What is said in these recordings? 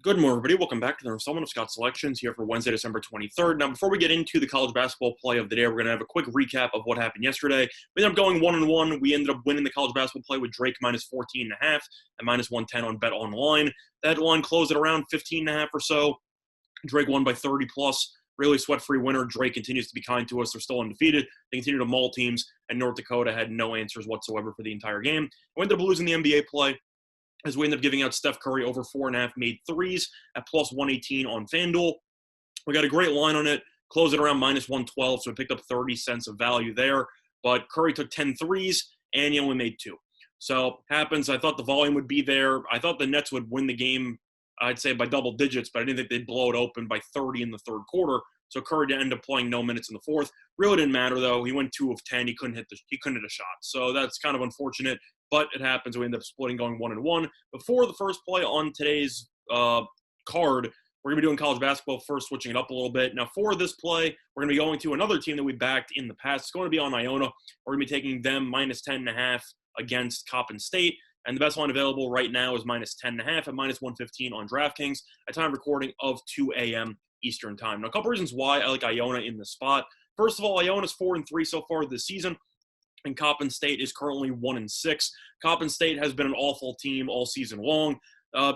Good morning, everybody. Welcome back to the installment of Scott Selections here for Wednesday, December 23rd. Now, before we get into the college basketball play of the day, we're going to have a quick recap of what happened yesterday. We ended up going 1-1. We ended up winning the college basketball play with Drake minus 14.5 and minus 110 on Bet Online. That line closed at around 15.5 or so. Drake won by 30 plus. Really sweat-free winner. Drake continues to be kind to us. They're still undefeated. They continue to maul teams, and North Dakota had no answers whatsoever for the entire game. We ended up losing the NBA play, as we end up giving out Steph Curry over 4.5 made threes at plus 118 on FanDuel. We got a great line on it, closed at around minus 112, so we picked up 30 cents of value there. But Curry took 10 threes, and he only made two. So happens. I thought the volume would be there. I thought the Nets would win the game, I'd say by double digits, but I didn't think they'd blow it open by 30 in the third quarter. So Curry did end up playing no minutes in the fourth. Really didn't matter though. He went 2 of 10. He couldn't hit a shot. So that's kind of unfortunate, but it happens. We end up splitting, going 1-1. Before the first play on today's card, we're going to be doing college basketball first, switching it up a little bit. Now, for this play, we're going to be going to another team that we backed in the past. It's going to be on Iona. We're going to be taking them minus 10.5 against Coppin State. And the best line available right now is minus 10.5 at minus 115 on DraftKings at time of recording of 2 a.m. Eastern time. Now, a couple reasons why I like Iona in this spot. First of all, Iona's 4-3 so far this season, and Coppin State is currently 1-6. Coppin State has been an awful team all season long.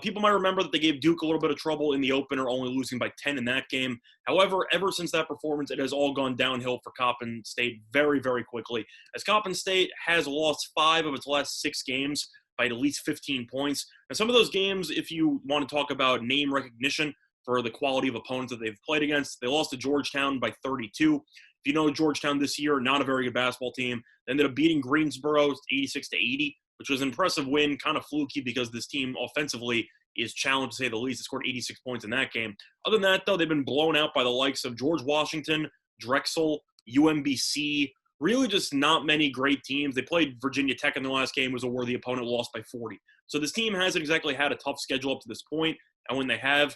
People might remember that they gave Duke a little bit of trouble in the opener, only losing by 10 in that game. However, ever since that performance, it has all gone downhill for Coppin State very, very quickly, as Coppin State has lost 5 of its last 6 games by at least 15 points. And some of those games, if you want to talk about name recognition for the quality of opponents that they've played against, they lost to Georgetown by 32. If you know Georgetown this year, not a very good basketball team. They ended up beating Greensboro 86-80, which was an impressive win, kind of fluky because this team offensively is challenged to say the least. They scored 86 points in that game. Other than that, though, they've been blown out by the likes of George Washington, Drexel, UMBC, really just not many great teams. They played Virginia Tech in the last game, was a worthy opponent, lost by 40. So this team hasn't exactly had a tough schedule up to this point, and when they have,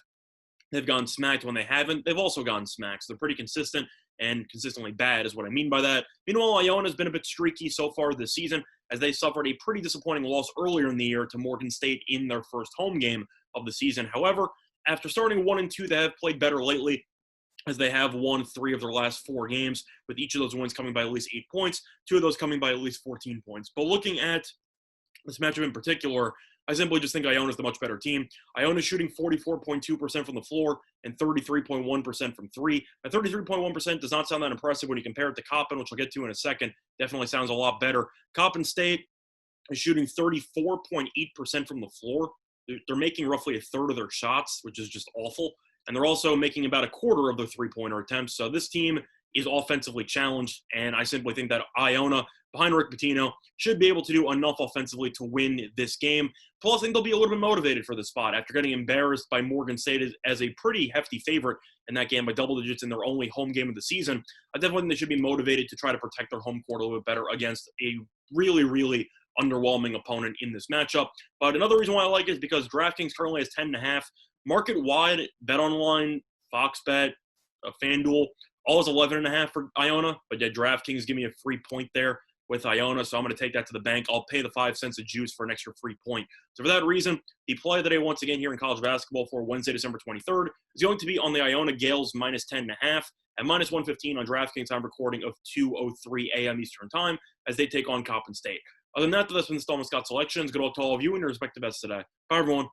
they've gone smacked. When they haven't, they've also gone smacked. So they're pretty consistent, and consistently bad is what I mean by that. Meanwhile, Iona's been a bit streaky so far this season, as they suffered a pretty disappointing loss earlier in the year to Morgan State in their first home game of the season. However, after starting 1-2, they have played better lately, as they have won 3 of their last 4 games, with each of those wins coming by at least 8 points, 2 of those coming by at least 14 points. But looking at this matchup in particular, I simply just think Iona is the much better team. Iona is shooting 44.2% from the floor and 33.1% from 3. Now, 33.1% does not sound that impressive when you compare it to Coppin, which I'll get to in a second. Definitely sounds a lot better. Coppin State is shooting 34.8% from the floor. They're making roughly a third of their shots, which is just awful. And they're also making about a quarter of their three-pointer attempts. So this team is offensively challenged, and I simply think that Iona, behind Rick Pitino, should be able to do enough offensively to win this game. Plus, I think they'll be a little bit motivated for this spot after getting embarrassed by Morgan State as a pretty hefty favorite in that game by double digits in their only home game of the season. I definitely think they should be motivated to try to protect their home court a little bit better against a really, really underwhelming opponent in this matchup. But another reason why I like it is because DraftKings currently has 10.5. Market-wide, BetOnline, Fox Bet, FanDuel, all is 11.5 for Iona, but yeah, DraftKings give me a free point there with Iona, so I'm going to take that to the bank. I'll pay the 5 cents of juice for an extra free point. So for that reason, the play of the day once again here in college basketball for Wednesday, December 23rd is going to be on the Iona Gaels minus 10.5 at minus 115 on DraftKings time recording of 2:03 a.m. Eastern time as they take on Coppin State. Other than that, that's been the installment Scott Selections. Good luck to all of you and your respective bets today. Bye, everyone.